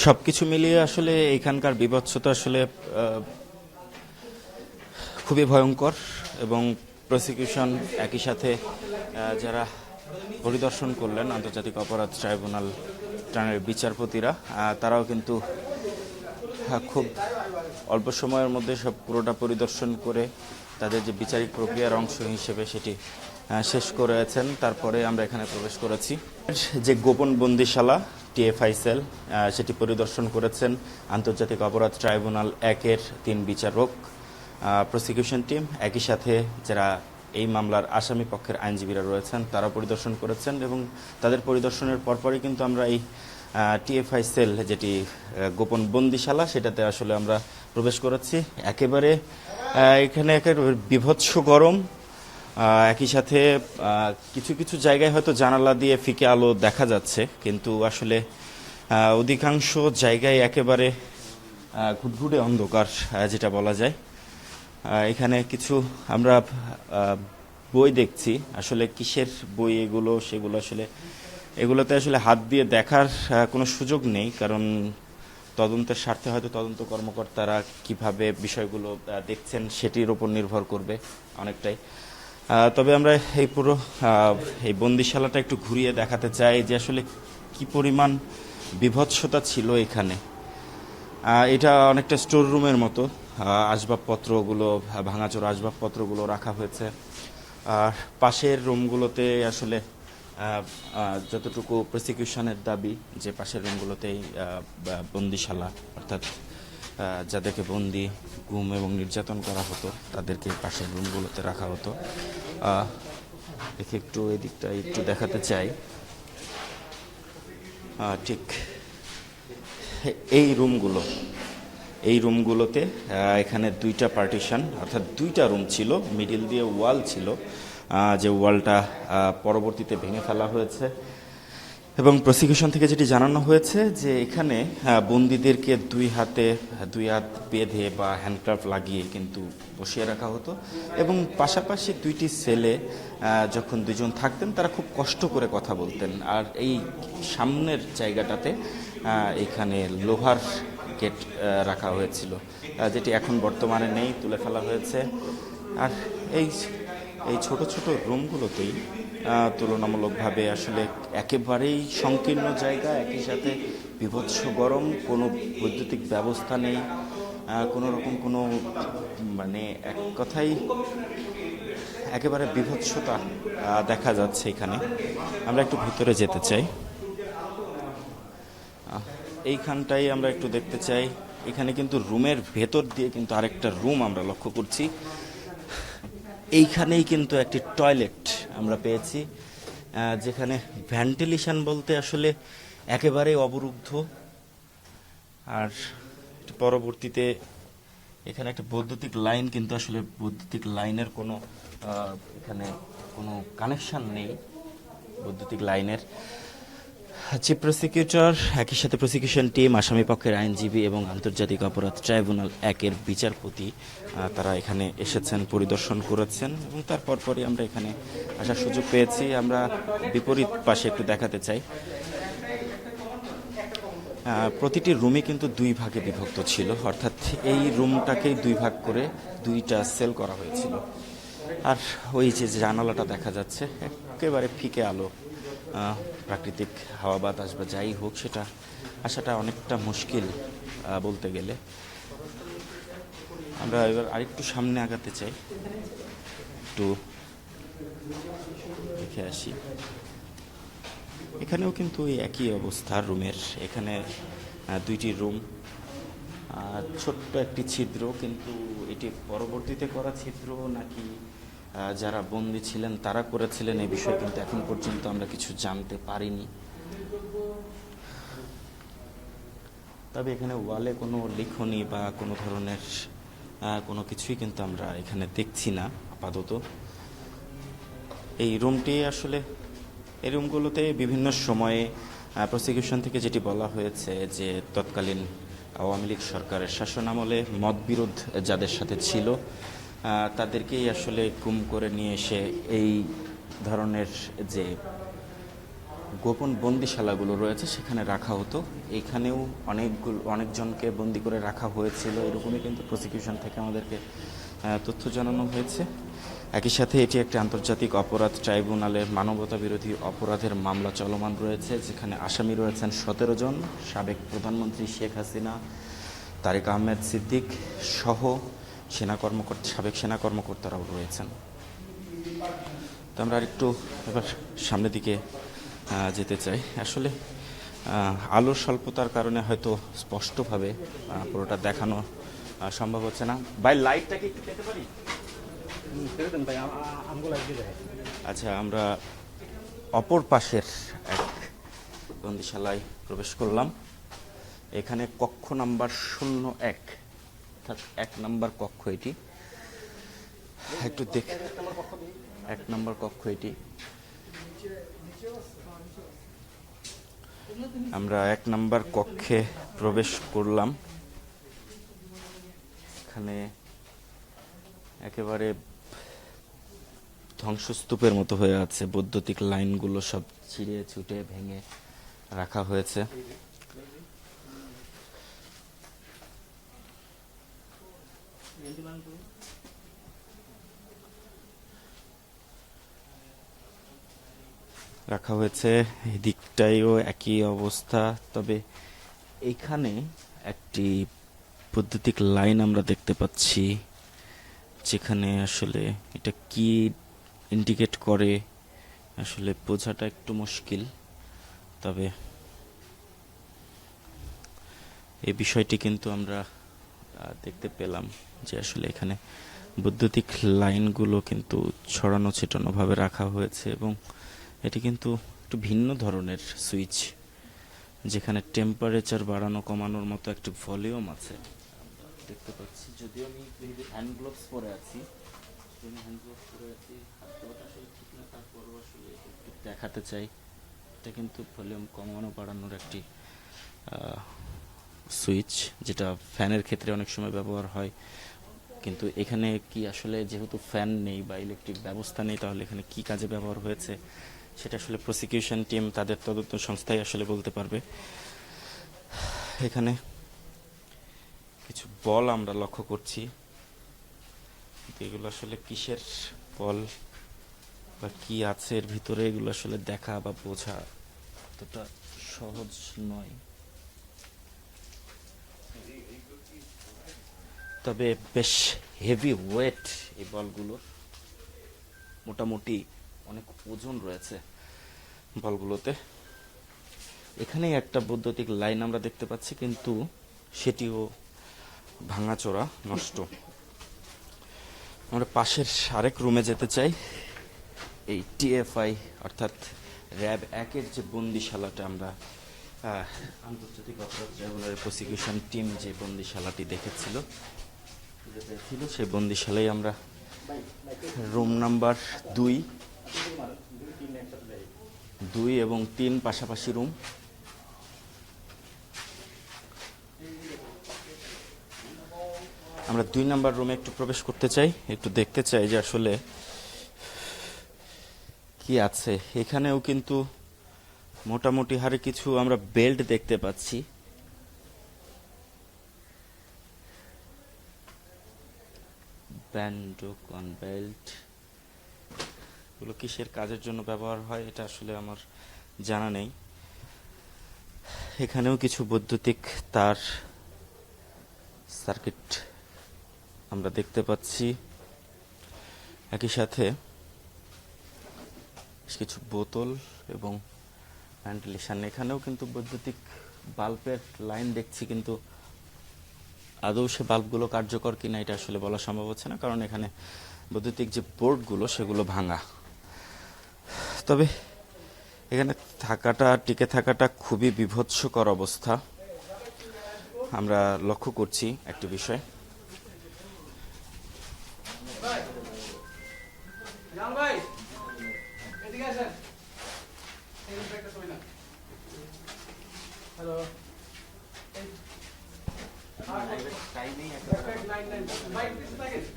সবকিছু মিলিয়ে আসলে এখানকার বিভৎসতা আসলে খুবই ভয়ঙ্কর এবং প্রসিকিউশন একই সাথে যারা পরিদর্শন করলেন আন্তর্জাতিক অপরাধ ট্রাইব্যুনাল ট্রানের বিচারপতিরা তারাও কিন্তু খুব অল্প সময়ের মধ্যে সব পুরোটা পরিদর্শন করে তাদের যে বিচারিক প্রক্রিয়ার অংশ হিসেবে সেটি শেষ করেছেন। তারপরে আমরা এখানে প্রবেশ করেছি। যে গোপন বন্দিশালা টিএফআই সেল সেটি পরিদর্শন করেছেন আন্তর্জাতিক অপরাধ ট্রাইব্যুনাল 1-এর 3 বিচারক, প্রসিকিউশন টিম, একই সাথে যারা এই মামলার আসামি পক্ষের আইনজীবীরা রয়েছেন তারা পরিদর্শন করেছেন। এবং তাদের পরিদর্শনের পরপরই কিন্তু আমরা এই টিএফআই সেল যেটি গোপন বন্দিশালা সেটাতে আসলে আমরা প্রবেশ করেছি। একেবারে এখানে একেবারে বিভৎস গরম, একই সাথে কিছু কিছু জায়গায় হয়তো জানালা দিয়ে ফিকে আলো দেখা যাচ্ছে, কিন্তু আসলে অধিকাংশ জায়গায় একেবারে ঘুটঘুটে অন্ধকার যেটা বলা যায়। এখানে কিছু আমরা বই দেখছি, আসলে কিসের বই এগুলো সেগুলো আসলে এগুলোতে আসলে হাত দিয়ে দেখার কোনো সুযোগ নেই, কারণ তদন্তের স্বার্থে হয়তো তদন্ত কর্মকর্তারা কিভাবে বিষয়গুলো দেখছেন সেটির উপর নির্ভর করবে অনেকটাই। তবে আমরা এই পুরো এই বন্দিশালাটা একটু ঘুরিয়ে দেখাতে চাই যে আসলে কি পরিমাণ বিভৎসতা ছিল এখানে। এটা অনেকটা স্টোর রুমের মতো, আসবাবপত্রগুলো ভাঙাচোরা আসবাবপত্রগুলো রাখা হয়েছে। আর পাশের রুমগুলোতে আসলে যতটুকু প্রসিকিউশনের দাবি যে পাশের রুমগুলোতেই বন্দিশালা, অর্থাৎ যাদেরকে বন্দি গুম এবং নির্যাতন করা হতো তাদেরকে পাশের রুমগুলোতে রাখা হতো। দেখি একটু এই দিকটা একটু দেখাতে চাই। ঠিক এই রুমগুলোতে এখানে 2টা পার্টিশন, অর্থাৎ 2টা রুম ছিল, মিডিল দিয়ে ওয়াল ছিল, যে ওয়ালটা পরবর্তীতে ভেঙে ফেলা হয়েছে। এবং প্রসিকিউশন থেকে যেটি জানানো হয়েছে যে এখানে বন্দীদেরকে দুই হাত বেঁধে বা হ্যান্ডক্রাফট লাগিয়ে কিন্তু বসিয়ে রাখা হতো। এবং পাশাপাশি 2টি সেলে যখন 2জন থাকতেন তারা খুব কষ্ট করে কথা বলতেন। আর এই সামনের জায়গাটাতে এখানে লোহার গেট রাখা হয়েছিল, যেটি এখন বর্তমানে নেই, তুলে ফেলা হয়েছে। আর এই ছোট ছোট রুমগুলোতেই তুলনামূলকভাবে আসলে একেবারেই সংকীর্ণ জায়গা, একই সাথে বিভৎস গরম, কোনো বৈদ্যুতিক ব্যবস্থা নেই, কোনো রকম কোনো মানে এক কথাই একেবারে বিভৎসতা দেখা যাচ্ছে এখানে। আমরা একটু ভিতরে যেতে চাই, এইখানটাই আমরা একটু দেখতে চাই। এখানে কিন্তু রুমের ভেতর দিয়ে কিন্তু আরেকটা রুম আমরা লক্ষ্য করছি। এইখানেই কিন্তু একটি টয়লেট আমরা পেয়েছি, যেখানে ভেন্টিলেশন বলতে আসলে একেবারেই অবরুদ্ধ। আর পরবর্তীতে এখানে একটা বৈদ্যুতিক লাইন, কিন্তু আসলে বৈদ্যুতিক লাইনের কোনো এখানে কোনো কানেকশন নেই বৈদ্যুতিক লাইনের। চিফ প্রসিকিউটর, একই সাথে প্রসিকিউশন টিম, আসামি পক্ষের আইনজীবী এবং আন্তর্জাতিক অপরাধ ট্রাইব্যুনাল 1-এর বিচারপতি তারা এখানে এসেছেন, পরিদর্শন করেছেন এবং তারপর পরই আমরা এখানে আসার সুযোগ পেয়েছি। আমরা বিপরীত পাশে একটু দেখাতে চাই। প্রতিটি রুমই কিন্তু 2 ভাগে বিভক্ত ছিল, অর্থাৎ এই রুমটাকেই 2 ভাগ করে 2টা সেল করা হয়েছিল। আর ওই যে জানালাটা দেখা যাচ্ছে একেবারে ফিকে আলো, প্রাকৃতিক হাওয়া বাতাস বা যাই হোক সেটা আসাটা অনেকটা মুশকিল বলতে গেলে। আমরা এবার আরেকটু সামনে আগাতে চাই, একটু দেখে আসি। এখানেও কিন্তু একই অবস্থা রুমের, এখানে 2টি রুম, ছোট্ট একটি ছিদ্র, কিন্তু এটি পরবর্তীতে করা ছিদ্র নাকি যারা বন্দী ছিলেন তারা করেছিলেন এই বিষয়ে কিন্তু এখন পর্যন্ত আমরা কিছু জানতে পারিনি। তবে এখানে ওয়ালে কোনো লিখনি বা কোনো ধরনের কোনো কিছুই কিন্তু আমরা এখানে দেখছি না আপাতত। এই রুমটি আসলে এই রুমগুলোতে বিভিন্ন সময়ে প্রসিকিউশন থেকে যেটি বলা হয়েছে যে তৎকালীন আওয়ামী লীগ সরকারের শাসনামলে মতবিরোধ যাদের সাথে ছিল তাদেরকেই আসলে গুম করে নিয়ে এসে এই ধরনের যে গোপন বন্দিশালাগুলো রয়েছে সেখানে রাখা হতো। এইখানেও অনেকজনকে বন্দি করে রাখা হয়েছিল, এরকমই কিন্তু প্রসিকিউশন থেকে আমাদেরকে তথ্য জানানো হয়েছে। একই সাথে এটি একটি আন্তর্জাতিক অপরাধ ট্রাইব্যুনালের মানবতা বিরোধী অপরাধের মামলা চলমান রয়েছে, যেখানে আসামি রয়েছেন 17 জন। সাবেক প্রধানমন্ত্রী শেখ হাসিনা, তারেক আহমেদ সিদ্দিক সহ সাবেক সেনা কর্মকর্তারাও রয়েছেন। তো আমরা আরেকটু এবার সামনের দিকে যেতে চাই। আসলে আলোর স্বল্পতার কারণে হয়তো স্পষ্টভাবে পুরোটা দেখানো সম্ভব হচ্ছে না। ভাই লাইটটা কি একটু পেতে পারি? আচ্ছা, আমরা অপর পাশের এক বন্দিশালায় প্রবেশ করলাম। এখানে কক্ষ নাম্বার 01, অর্থাৎ 1 নম্বর কক্ষ এটি। একটু দেখ, 1 নম্বর কক্ষ এটি। আমরা 1 নম্বর কক্ষে প্রবেশ করলাম। এখানে একেবারে ধ্বংসস্তূপের মতো হয়ে আছে, বৈদ্যুতিক লাইনগুলো সব ছিঁড়ে ছুটে ভেঙে রাখা হয়েছে। এদিকটাইও একই অবস্থা, তবে এইখানে একটি বৈদ্যুতিক লাইন আমরা দেখতে পাচ্ছি, যেখানে আসলে এটা কি ইন্ডিকেট করে আসলে বোঝাটা একটু মুশকিল। তবে এই বিষয়টি কিন্তু আমরা দেখতে পেলাম যে আসলে এখানে বৈদ্যুতিক লাইনগুলো কিন্তু ছড়ানো ছিটানোভাবে রাখা হয়েছে, এবং এটি কিন্তু একটু ভিন্ন ধরনের সুইচ, যেখানে টেম্পারেচার বাড়ানো কমানোর মতো একটি ভলিউম আছে দেখতে পাচ্ছি। যদিও আমি হ্যান্ড গ্লোভস পরে আছি, তারপরও আসলে দেখাতে চাই। এটা কিন্তু ভলিউম কমানো বাড়ানোর একটি সুইচ, যেটা ফ্যানের ক্ষেত্রে অনেক সময় ব্যবহার হয়। কিন্তু এখানে কি আসলে, যেহেতু ফ্যান নেই বা ইলেকট্রিক ব্যবস্থা নেই, তাহলে এখানে কি কাজে ব্যবহার হয়েছে সেটা আসলে প্রসিকিউশন টিম, তাদের তদন্ত সংস্থাই আসলে বলতে পারবে। এখানে কিছু বল আমরা লক্ষ্য করছি, এগুলো আসলে কিসের বল বা কি আছে এর ভিতরে, এগুলো আসলে দেখা বা বোঝা এতটা সহজ নয়। তবে বেশ হেভি ওয়েট এই বলগুলোর, মোটামুটি অনেক ওজন রয়েছে বলগুলোতে। এখানেই একটা বৈদ্যুতিক লাইন আমরা দেখতে পাচ্ছি, কিন্তু সেটিও ভাঙাচোরা, নষ্ট। আমরা পাশের আরেক রুমে যেতে চাই। এই টিএফআই অর্থাৎ র্যাব 1-এর যে বন্দিশালাটা, আমরা আন্তর্জাতিক অপরাধ ট্রাইব্যুনালের প্রসিকিউশন টিম যে বন্দিশালাটি দেখেছিল, সেই বন্দিশালায় আমরা রুম নাম্বার 2 এবং 3 পাশাপাশি রুম। আমরা 2 নাম্বার রুমে একটু প্রবেশ করতে চাই, একটু দেখতে চাই যে আসলে কি আছে। এখানেও কিন্তু মোটামুটি হারে কিছু আমরা বেল্ট দেখতে পাচ্ছি। ব্যান্ডোকন বেল্ট, এগুলো কিসের কাজের জন্য ব্যবহার হয় এটা আসলে আমার জানা নেই। এখানেও কিছু বৈদ্যুতিক তার, সার্কিট আমরা দেখতে পাচ্ছি। একই সাথে কিছু বোতল এবং ভেন্টিলেশন। এখানেও কিন্তু বৈদ্যুতিক বাল্বের লাইন দেখছি, কিন্তু আদৌ সে বাল্বগুলো কার্যকর কিনা এটা আসলে বলা সম্ভব হচ্ছে না, কারণ এখানে বৈদ্যুতিক যে বোর্ডগুলো সেগুলো ভাঙা। তবে এখানে টিকে থাকাটা খুবই বিভৎসকর অবস্থা। আমরা লক্ষ্য করছি একটি বিষয়,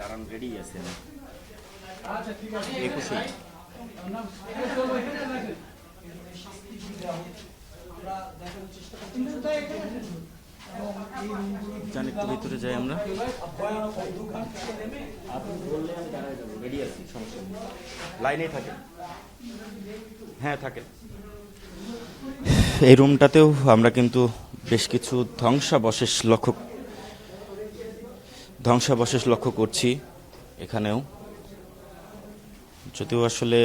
কারণ রেডি আছে জান একটু ভিতরে যাই আমরা। লাইনে থাকে, হ্যাঁ থাকে। এই রুমটাতেও আমরা কিন্তু বেশ কিছু ধ্বংসাবশেষ লক্ষ্য করছি এখানেও, যদিও আসলে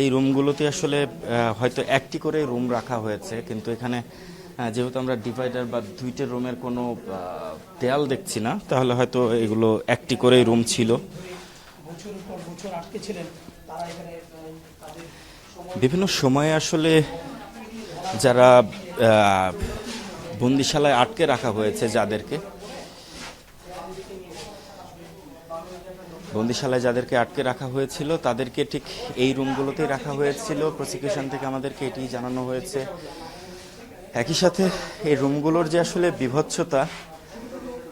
এই রুমগুলোতে আসলে হয়তো একটি করে রুম রাখা হয়েছে, কিন্তু এখানে যেহেতু আমরা ডিভাইডার বা দুইটা রুমের কোনো দেয়াল দেখছি না, তাহলে হয়তো এগুলো একটি করেই রুম ছিল। বিভিন্ন সময়ে আসলে যারা বন্দিশালায় আটকে রাখা হয়েছে, যাদেরকে আটকে রাখা হয়েছিল তাদেরকে ঠিক এই রুমগুলোতেই রাখা হয়েছিল। প্রসিকিউশন থেকে আমাদেরকে এটি জানানো হয়েছে। একই সাথে এই রুমগুলোর যে আসলে বিভৎসতা,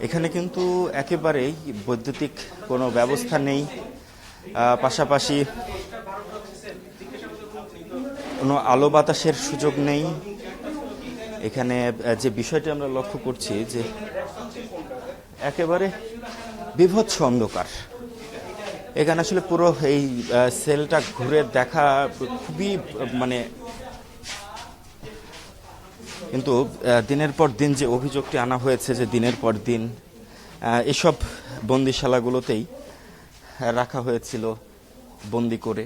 এখানে কিন্তু একেবারেই বৈদ্যুতিক কোনো ব্যবস্থা নেই, পাশাপাশি কোনো আলো বাতাসের সুযোগ নেই। এখানে যে বিষয়টি আমরা লক্ষ্য করছি যে একেবারে বিভৎস অন্ধকার। এখানে আসলে পুরো এই সেলটা ঘুরে দেখা খুবই কিন্তু দিনের পর দিন যে অভিযোগটি আনা হয়েছে যে দিনের পর দিন এসব বন্দিশালাগুলোতেই রাখা হয়েছিল বন্দি করে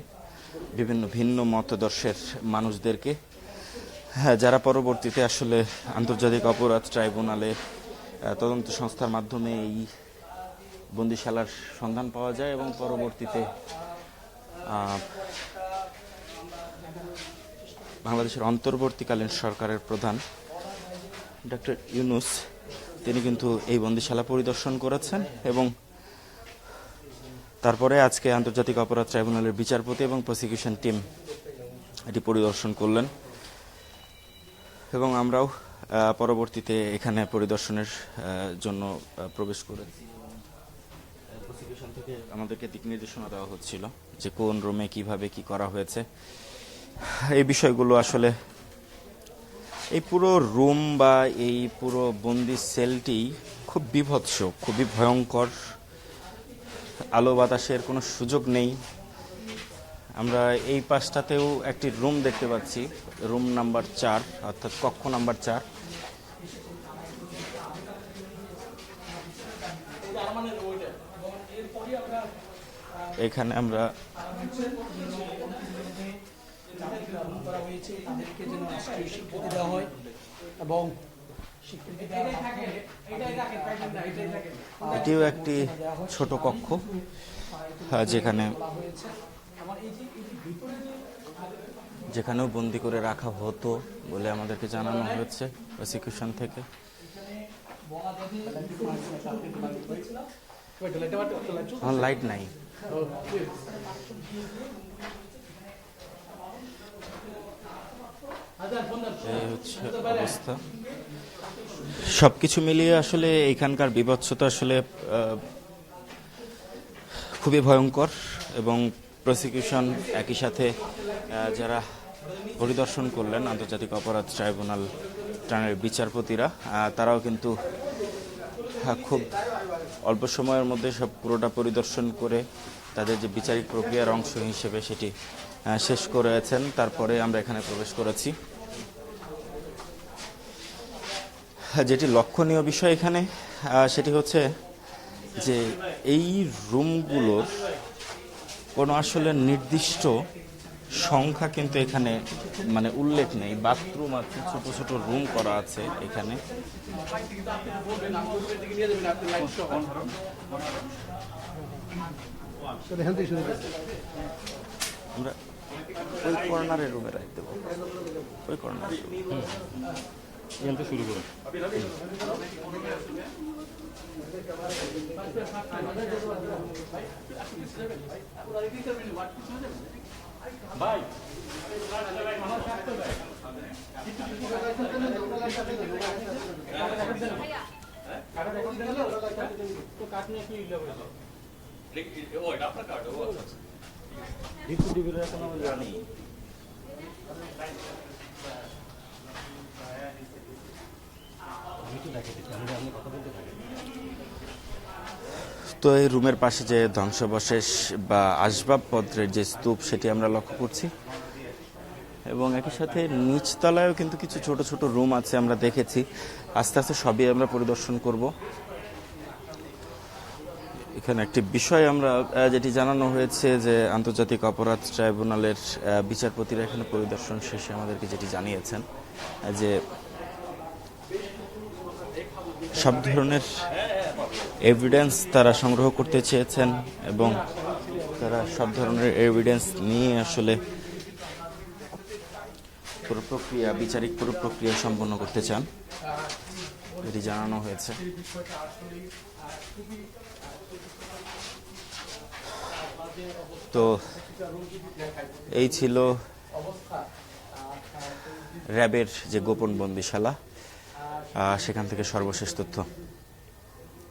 বিভিন্ন ভিন্ন মতাদর্শের মানুষদেরকে, যারা পরবর্তীতে আসলে আন্তর্জাতিক অপরাধ ট্রাইব্যুনালে তদন্ত সংস্থার মাধ্যমে এই বন্দিশালার সন্ধান পাওয়া যায় এবং পরবর্তীতে বাংলাদেশের অন্তর্বর্তীকালীন সরকারের প্রধান ডক্টর ইউনূস তিনি কিন্তু এই বন্দিশালা পরিদর্শন করেছেন এবং তারপরে আজকে আন্তর্জাতিক অপরাধ ট্রাইব্যুনালের বিচারপতি এবং প্রসিকিউশন টিম এটি পরিদর্শন করলেন এবং আমরাও পরবর্তীতে এখানে পরিদর্শনের জন্য প্রবেশ করেছি। প্রসিকিউশন থেকে আমাদেরকে দিক নির্দেশনা দেওয়া হচ্ছিল যে কোন রুমে কিভাবে কি করা হয়েছে। এই বিষয়গুলো আসলে এই পুরো রুম বা এই পুরো বন্দি সেলটি খুব বিভৎস, খুবই ভয়ঙ্কর। আলো বাতাসের কোনো সুযোগ নেই। আমরা এই পাশটাতেও একটি রুম দেখতে পাচ্ছি, রুম নাম্বার 4 অর্থাৎ কক্ষ নাম্বার 4। এখানে আমরা এটিও একটি ছোট কক্ষ যেখানেও বন্দি করে রাখা হতো বলে আমাদেরকে জানানো হয়েছে প্রসিকিউশন থেকে। লাইট নাই। এই হচ্ছে অবস্থা। সবকিছু মিলিয়ে আসলে এখানকার বিভৎসতা আসলে খুবই ভয়ঙ্কর এবং প্রসিকিউশন একই সাথে যারা পরিদর্শন করলেন আন্তর্জাতিক অপরাধ ট্রাইব্যুনাল ট্রানের বিচারপতিরা, তারাও কিন্তু খুব অল্প সময়ের মধ্যে সব পুরোটা পরিদর্শন করে তাদের যে বিচারিক প্রক্রিয়ার অংশ হিসেবে সেটি শেষ করেছেন। তারপরে আমরা এখানে প্রবেশ করেছি। যেটি লক্ষণীয় বিষয় এখানে সেটি হচ্ছে যে এই রুমগুলোর কোনো আসলে নির্দিষ্ট সংখ্যা কিন্তু এখানে উল্লেখ নেই। বাথরুম আছে, ছোট ছোট রুম করা আছে এখানে। আমরা ওই কর্নারের রুমে রাখতে দেবো, ওই কর্নার শুরু করুন। ভাই তো এই রুমের পাশে যে ধ্বংসাবশেষ বা আসবাবপত্রের যে স্তূপ সেটি আমরা লক্ষ্য করছি, এবং একই সাথে নিচতলায়ও কিন্তু কিছু ছোট ছোট রুম আছে আমরা দেখেছি। আস্তে আস্তে সবই আমরা পরিদর্শন করব। এখানে একটি বিষয় আমরা যেটি জানানো হয়েছে যে আন্তর্জাতিক অপরাধ ট্রাইব্যুনালের বিচারপতিরা এখানে পরিদর্শন শেষে আমাদেরকে যেটি জানিয়েছেন যে সব ধরনের এভিডেন্স তারা সংগ্রহ করতে চেয়েছেন এবং তারা সব ধরনের এভিডেন্স নিয়ে আসলে পুরো প্রক্রিয়া, বিচারিক পুরো প্রক্রিয়া সম্পন্ন করতে চান, এটি জানানো হয়েছে। তো এই ছিল র্যাবের যে গোপন বন্দিশালা, সেখান থেকে সর্বশেষ তথ্য।